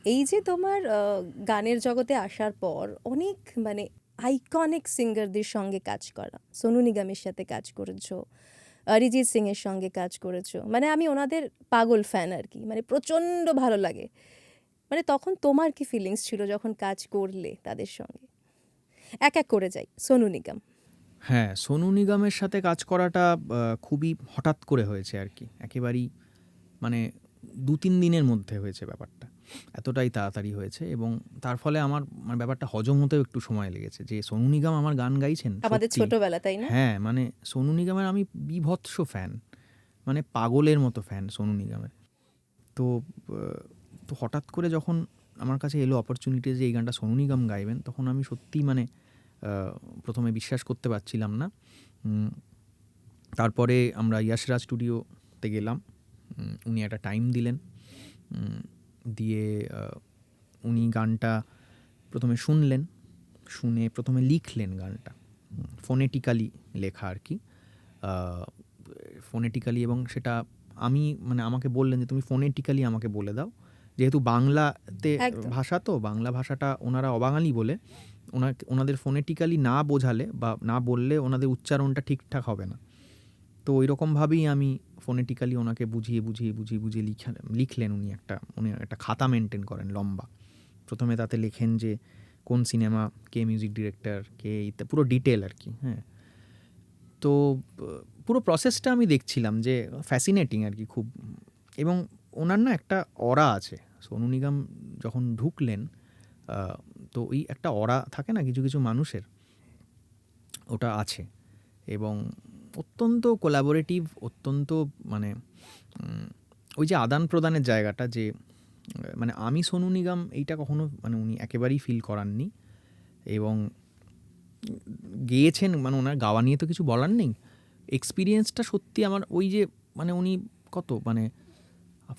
এই যে তোমার গানের জগতে আসার পর অনেক মানে আইকনিক সিঙ্গারদের সঙ্গে কাজ করা, সোনু নিগমের সাথে কাজ করেছো, অরিজিৎ সিং এর সঙ্গে কাজ করেছো, মানে আমি ওনাদের পাগল ফ্যান আর কি, মানে প্রচণ্ড ভালো লাগে। মানে তখন তোমার কি ফিলিংস ছিল যখন কাজ করলে তাদের সঙ্গে? এক এক করে যাই, সোনু নিগম। হ্যাঁ, সোনু নিগমের সাথে কাজ করাটা খুবই হঠাৎ করে হয়েছে আরকি। একেবারেই মানে ২-৩ দিনের মধ্যে হয়েছে ব্যাপারটা। এতটাই তাড়াতাড়ি হয়েছে এবং তার ফলে আমার মানে ব্যাপারটা হজম হতেও একটু সময় লেগেছে যে সোনু নিগম আমার গান গাইছেন আমাদের সত্যি। ছোটবেলা, তাই না? হ্যাঁ, মানে সোনু নিগমের আমি বীভৎস ফ্যান। মানে পাগলের মতো ফ্যান সোনু নিগমের। তো আ তো হঠাৎ করে যখন আমার কাছে এলো অপরচুনিটি যে এই গানটা সোনু নিগম গাইবেন, তখন আমি সত্যিই মানে আ ১ম এ বিশ্বাস করতে পারছিলাম না। উম তারপরে আমরা ইয়াশরাজ স্টুডিওতে গেলাম। উনি একটা টাইম দিলেন। উম দিয়ে উনি গানটা ১ম এ শুনলেন। শুনে ১ম এ লিখলেন গানটা। ফোনেটিক্যালি লেখা আরকি। আ ফোনেটিক্যালি এবং সেটা আমি মানে আমাকে বললেন যে, "তুমি ফোনেটিক্যালি আমাকে বলে দাও।" যেহেতু বাংলাতে একদম। ভাষা তো, বাংলা ভাষাটা ওনারা অবাঙালি বলে ওনাদের ফোনেটিক্যালি না বোঝালে বা না বললে ওনাদের উচ্চারণটা ঠিকঠাক হবে না। তো ঐরকমভাবেই আমি ফোনেটিক্যালি ওনাকে বুঝিয়ে লিখলেন উনি একটা খাতা মেইনটেইন করেন লম্বা। ১ম এ তাতে লেখেন যে কোন সিনেমা, কে মিউজিক ডিরেক্টর, কে পুরো ডিটেইল আরকি, হ্যাঁ? তো পুরো প্রসেসটা আমি দেখছিলাম যে ফ্যাসিনেটিং আরকি খুব। এবং ওনার না একটা অরা আছে। সোনু নিগম যখন ঢুকলেন আ তো ওই একটা অরা থাকে না কিছু মানুষের? ওটা আছে। এবং অত্যন্ত কোলাবোরেটিভ, অত্যন্ত মানে উম ওই যে আদান-প্রদানের জায়গাটা যে মানে আমি সোনু নিগম এইটা কখনো মানে উনি একেবারেই ফিল করাননি। এবং গেয়েছেন মানে ওনার গাওয়া নিয়ে তো কিছু বলার নেই। এক্সপেরিয়েন্সটা সত্যি আমার ওই যে মানে উনি কত মানে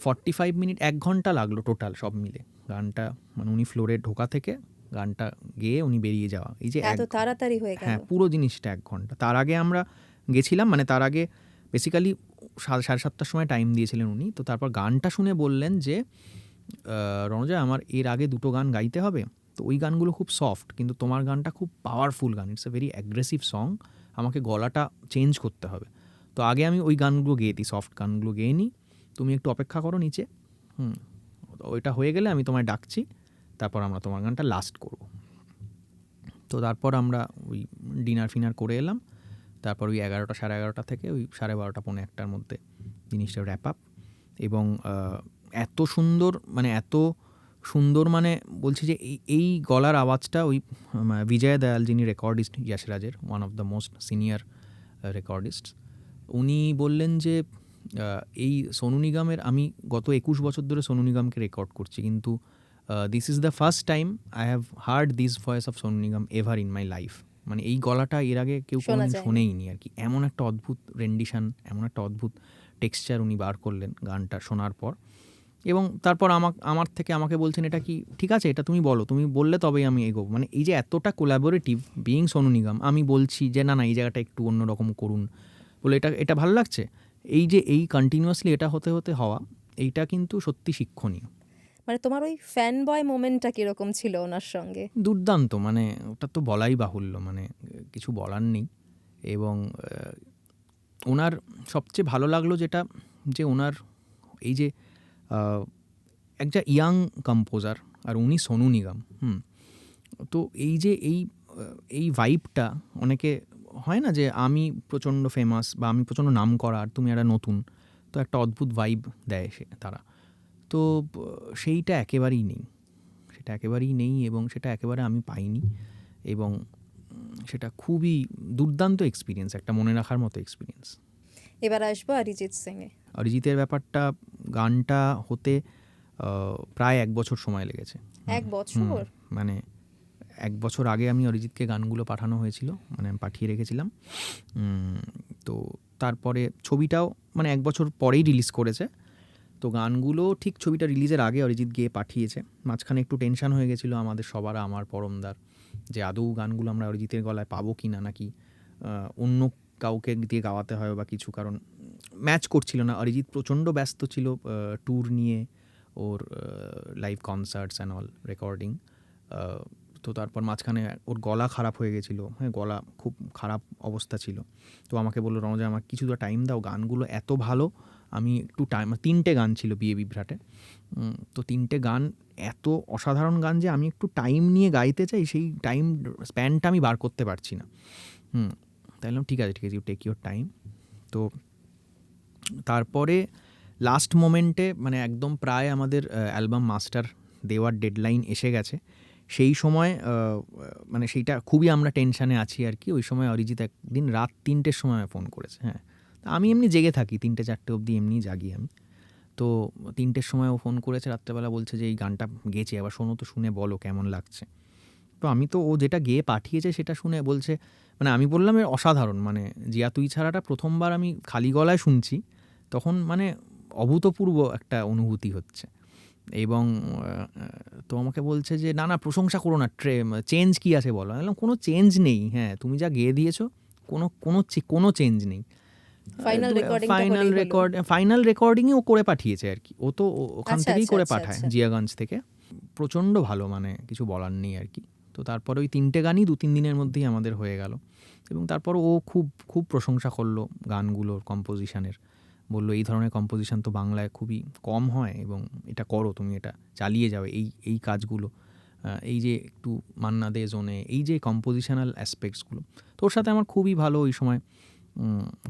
45 মিনিট ১ ঘন্টা লাগলো টোটাল সব মিলে। গানটা মানে উনি ফ্লোরে ঢোকা থেকে গানটা গেয়ে উনি বেরিয়ে যাওয়া। এই যে এত তাড়াতাড়ি হয়ে গেল? হ্যাঁ, পুরো জিনিসটা ১ ঘন্টা। তার আগে আমরা গেছিলাম মানে তার আগে বেসিক্যালি ৭:৩০টার সময় টাইম দিয়েছিলেন উনি। তো তারপর গানটা শুনে বললেন যে, "রণজয় আমার এর আগে ২ টো গান গাইতে হবে। তো ওই গানগুলো খুব সফট কিন্তু তোমার গানটা খুব পাওয়ারফুল গান। It's a very aggressive song. আমাকে গলাটা চেঞ্জ করতে হবে। তো আগে আমি ওই গানগুলো গেয়ে দিই, সফট গানগুলো গেয়ে নিই। তুমি একটু অপেক্ষা করো নিচে। হুম, ওইটা হয়ে গেলে আমি তোমায় ডাকছি। তারপর আমরা তোমার গানটা লাস্ট করব।" তো তারপর আমরা ওই ডিনার-ফিনার করে এলাম। তারপর ওই ১১টা ১১:৩০ থেকে ওই ১২:৩০ পৌনে ১টার মধ্যে জিনিসটা র‍্যাপ আপ। এবং এত সুন্দর মানে এত সুন্দর মানে বলছি যে এই গলার আওয়াজটা ওই বিজয় দয়াল যিনি রেকর্ডিস্ট ইয়াশরাজের, one of the most senior recordists. উনি বললেন যে এই সোনু নিগমের আমি গত ২১ বছর ধরে সোনু নিগমকে রেকর্ড করছি। কিন্তু this is the first time I have heard this voice of Sonu Nigam ever in my life. মানে এই গলাটা এর আগে কেউ শোনা কোনোদিন যায়নি। শোনেইনি আরকি। এমন একটা অদ্ভুত রেন্ডিশন, এমন একটা অদ্ভুত টেক্সচার উনি বার করলেন গানটা শোনার পর। এবং তারপর আমার থেকে আমাকে বলছেন, "এটা কি ঠিক আছে? এটা তুমি বলো। তুমি বললে তবেই আমি এগোবো।" মানে এই যে এতটা কোলাবোরেটিভ বিইং সোনু নিগম, আমি বলছি যে, "না, এই জায়গাটা একটু অন্যরকম করুন।" বলে, "এটা ভালো লাগছে?" এই যে এই কন্টিনিউয়াসলি এটা হতে হওয়া, এইটা কিন্তু সত্যি শিক্ষণীয়। মানে তোমার ওই ফ্যান বয় মোমেন্টটা কিরকম ছিল ওনার সঙ্গে? দুর্দান্ত! মানে ওটা তো বলাই বাহুল্য। মানে কিছু বলার নেই। এবং ওনার সবচেয়ে ভালো লাগলো যেটা, যে ওনার এই যে আ একটা ইয়াং কম্পোজার আর উনি সোনু নিগম। তো এই যে এই ভাইবটা অনেকে হয় না যে আমি প্রচণ্ড ফেমাস বা আমি প্রচণ্ড নামকরা আর তুমি একটা নতুন। তো একটা অদ্ভুত ভাইব দেয় তারা। তো সেইটা একেবারেই নেই। সেটা একেবারেই নেই এবং সেটা একেবারে আমি পাইনি। এবং সেটা খুবই দুর্দান্ত এক্সপেরিয়েন্স, একটা মনে রাখার মতো এক্সপেরিয়েন্স। এবার আসবো অরিজিৎ সিং এ। অরিজিতের ব্যাপারটা, গানটা হতে প্রায় ১ বছর সময় লেগেছে। ১ হুম, বছর? মানে ১ বছর আগে আমি অরিজিৎকে গানগুলো পাঠানো হয়েছিল। মানে আমি পাঠিয়ে রেখেছিলাম। তো তারপরে ছবিটাও মানে ১ বছর পরেই রিলিজ করেছে। তো গানগুলো ঠিক ছবিটা রিলিজের আগে অরিজিৎ গেয়ে পাঠিয়েছে। মাঝখানে একটু টেনশন হয়ে গেছিলো আমাদের সবার, আমার পরমদার, যে আদৌ গানগুলো আমরা অরিজিতের গলায় পাবো কি না, নাকি অন্য কাউকে দিয়ে গাওয়াতে হয় বা কিছু, কারণ ম্যাচ করছিল না। অরিজিৎ প্রচণ্ড ব্যস্ত ছিল ট্যুর নিয়ে। ও ওর live concerts and all recording. তো তারপর মাঝখানে ওর গলা খারাপ হয়ে গেছিলো, হ্যাঁ গলা খুব খারাপ অবস্থা ছিল। তো আমাকে বললো রণজা আমার কিছু তো টাইম দাও, গানগুলো এত ভালো, আমি একটু টাইম, 3টে গান ছিল বিয়ে বিভ্রাটে, তো 3টে গান এত অসাধারণ গান যে আমি একটু টাইম নিয়ে গাইতে চাই, সেই টাইম স্প্যানটা আমি বার করতে পারছি না। তাই বললাম ঠিক আছে ইউ টেক ইউর টাইম। তো তারপরে লাস্ট মোমেন্টে মানে একদম প্রায় আমাদের অ্যালবাম মাস্টার দেওয়ার ডেডলাইন এসে গেছে, সেই সময় মানে সেইটা খুবই আমরা টেনশানে আছি আর কি। ওই সময় অরিজিৎ একদিন রাত 3টের সময় ফোন করেছে। হ্যাঁ, তা আমি এমনি জেগে থাকি 3টে-4টে অবধি, এমনি জাগি আমি। তো 3টের সময় ও ফোন করেছে রাত্রেবেলা, বলছে যে এই গানটা গেয়েছি, আবার শোনো তো, শুনে বলো কেমন লাগছে। তো আমি তো ও যেটা গেয়ে পাঠিয়েছে সেটা শুনে বলছে, মানে আমি বললাম এর অসাধারণ, মানে জিয়া তুই ছাড়াটা প্রথমবার আমি খালি গলায় শুনছি, তখন মানে অভূতপূর্ব একটা অনুভূতি হচ্ছে। এবং তো আমাকে বলছে যে না প্রশংসা করো না, চেঞ্জ কি আছে বলো। আমি বললাম কোনো চেঞ্জ নেই, হ্যাঁ তুমি যা গেয়ে দিয়েছো কোনো চেঞ্জ নেই। ফাইনাল রেকর্ডিংই ও করে পাঠিয়েছে আর কি, ও তো ওখান থেকেই করে পাঠায় জিয়াগঞ্জ থেকে। প্রচণ্ড ভালো, মানে কিছু বলার নেই আর কি। তো তারপরে ওই 3টে গানই 2-3 দিনের মধ্যেই আমাদের হয়ে গেল। এবং তারপর ও খুব খুব প্রশংসা করলো গানগুলোর কম্পোজিশনের, বললো এই ধরনের কম্পোজিশন তো বাংলায় খুবই কম হয় এবং এটা করো, তুমি এটা চালিয়ে যাও এই কাজগুলো, এই যে একটু মান্না দে জোনে, এই যে কম্পোজিশনাল অ্যাসপেক্টসগুলো। তো ওর সাথে আমার খুবই ভালো ওই সময়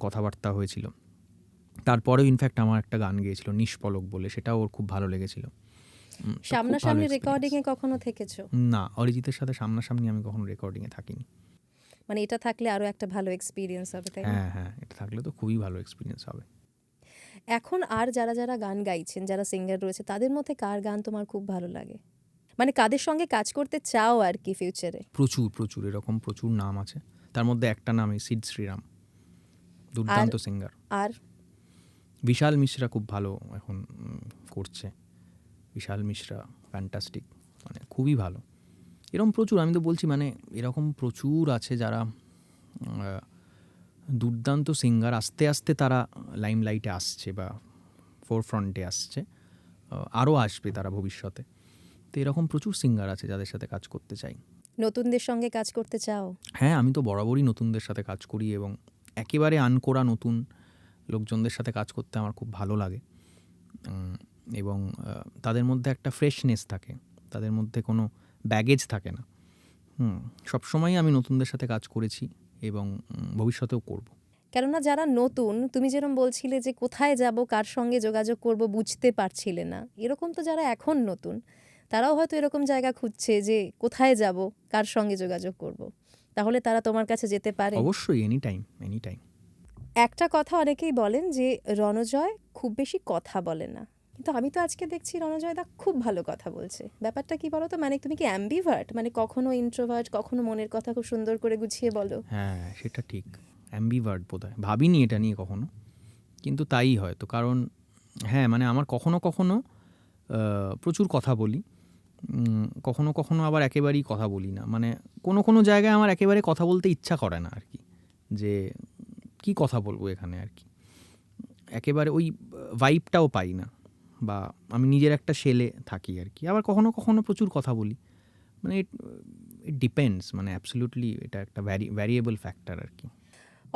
কথাবার্তা হয়েছিল। তারপরেও ইনফ্যাক্ট আমার একটা গান গেয়েছিল নিষ্পলক বলে, সেটাও ওর খুব ভালো লেগেছিল। সামনাসামনি রেকর্ডিংয়ে কখনো থেকেছো? না, অরিজিতের সাথে সামনাসামনি আমি কখনো রেকর্ডিংয়ে থাকিনি। মানে এটা থাকলে আরও একটা ভালো এক্সপিরিয়েন্স হবে, তাই না? হ্যাঁ, এটা থাকলে তো খুবই ভালো এক্সপিরিয়েন্স হবে। এখন আর যারা গান গাইছেন, যারা সিঙ্গার রয়েছে, তাদের মধ্যে কার গান তোমার খুব ভালো লাগে? মানে কাদের সঙ্গে কাজ করতে চাও আর কি ফিউচারে? প্রচুর এরকম প্রচুর নাম আছে। তার মধ্যে একটা নাম সিড শ্রীরাম, দুর্দান্ত সিঙ্গার। আর বিশাল মিশ্রা খুব ভালো এখন করছে, বিশাল মিশ্রা ফ্যান্টাস্টিক, মানে খুবই ভালো। এরকম প্রচুর, আমি তো বলছি মানে এরকম প্রচুর আছে যারা দুর্দান্ত সিঙ্গার, আস্তে আস্তে তারা লাইমলাইটে আসছে বা ফোরফ্রন্টে আসছে, আরও আসবে তারা ভবিষ্যতে। তো এরকম প্রচুর সিঙ্গার আছে যাদের সাথে কাজ করতে চাই। নতুনদের সঙ্গে কাজ করতে চাও? হ্যাঁ, আমি তো বরাবরই নতুনদের সাথে কাজ করি এবং একেবারে আনকোরা নতুন লোকজনদের সাথে কাজ করতে আমার খুব ভালো লাগে। এবং তাদের মধ্যে একটা ফ্রেশনেস থাকে, তাদের মধ্যে কোনো ব্যাগেজ থাকে না। সবসময়ই আমি নতুনদের সাথে কাজ করেছি এবং ভবিষ্যতেও করব। কেননা যারা নতুন, তুমি যেরকম বলছিলে যে কোথায় যাব, কার সঙ্গে যোগাযোগ করব বুঝতে পারছিলে না, এরকম তো যারা এখন নতুন তারাও হয়তো এরকম জায়গা খুঁজছে যে কোথায় যাব, কার সঙ্গে যোগাযোগ করব, তাহলে তারা তোমার কাছে যেতে পারে। অবশ্যই, এনি টাইম। একটা কথা অনেকেই বলেন যে রণজয় খুব বেশি কথা বলে না, কিন্তু আমি তো আজকে দেখছি রণজয় দা খুব ভালো কথা বলছে। ব্যাপারটা কি বলো তো? মানে তুমি কি অ্যাম্বিভার্ট, মানে কখনো ইন্ট্রোভার্ট, কখনো মনের কথা খুব সুন্দর করে গুছিয়ে বলো? হ্যাঁ, সেটা ঠিক, অ্যাম্বিভার্ট বোধহয়, ভাবিনি এটা নিয়ে কখনো, কিন্তু তাই হয়তো। কারণ হ্যাঁ, মানে আমার কখনো প্রচুর কথা বলি, কখনো আবার একেবারেই কথা বলি না। মানে কোনো জায়গায় আমার একেবারে কথা বলতে ইচ্ছা করে না আর কি, যে কি কথা বলবো এখানে আর কি, একেবারে ওই ভাইবটাও পাই না, বা আমি নিজের একটা শেলে থাকি আর কি। আবার কখনো প্রচুর কথা বলি, মানে ইট ডিপেন্ডস, মানে অ্যাবসলিউটলি এটা একটা ভ্যারিয়েবল ফ্যাক্টর আর কি।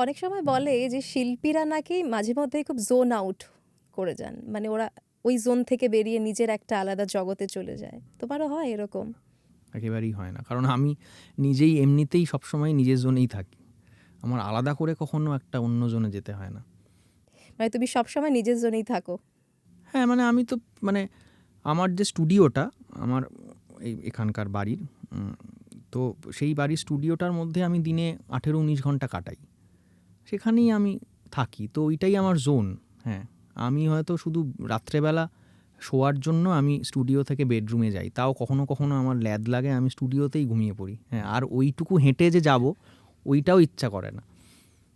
অনেক সময় বলে যে শিল্পীরা নাকি মাঝে মধ্যে খুব জোন আউট করে যান, মানে ওরা ওই জোন থেকে বেরিয়ে নিজের একটা আলাদা জগতে চলে যায়। তোমারও হয় এরকম? একেবারেই হয় না, কারণ আমি নিজেই এমনিতেই সবসময় নিজের জোনেই থাকি, আমার আলাদা করে কখনো একটা অন্য জোনে যেতে হয় না। মানে তুমি সবসময় নিজের জোনেই থাকো? হ্যাঁ, মানে আমি তো মানে আমার যে স্টুডিওটা আমার এখানকার বাড়ির, তো সেই বাড়ির স্টুডিওটার মধ্যে আমি দিনে 18-19 ঘন্টা কাটাই, সেখানেই আমি থাকি, তো ওইটাই আমার জোন। হ্যাঁ, আমি হয়তো শুধু রাত্রেবেলা শোয়ার জন্য আমি স্টুডিও থেকে বেডরুমে যাই, তাও কখনো আমার ল্যাদ লাগে, আমি স্টুডিওতেই ঘুমিয়ে পড়ি। হ্যাঁ, আর ওইটুকু হেঁটে যে যাব ওইটাও ইচ্ছা করে না।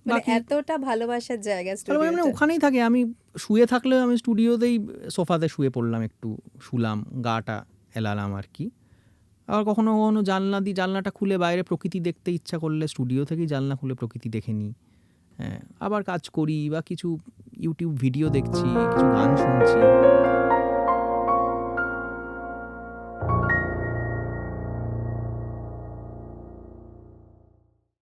মানে এতটা ভালোবাসার জায়গা স্টুডিওটা? মানে ওখানেই থাকে, আমি শুয়ে থাকলেও আমি স্টুডিওতেই সোফাতে শুয়ে পড়লাম, একটু শুলাম, গাটা এলালাম আর কি। আবার কখনো জানলাটা খুলে বাইরে প্রকৃতি দেখতে ইচ্ছা করলে স্টুডিও থেকেই জানলা খুলে প্রকৃতি দেখে নিই। হ্যাঁ, আবার কাজ করি বা কিছু ইউটিউব ভিডিও দেখছি, কিছু গান শুনছি,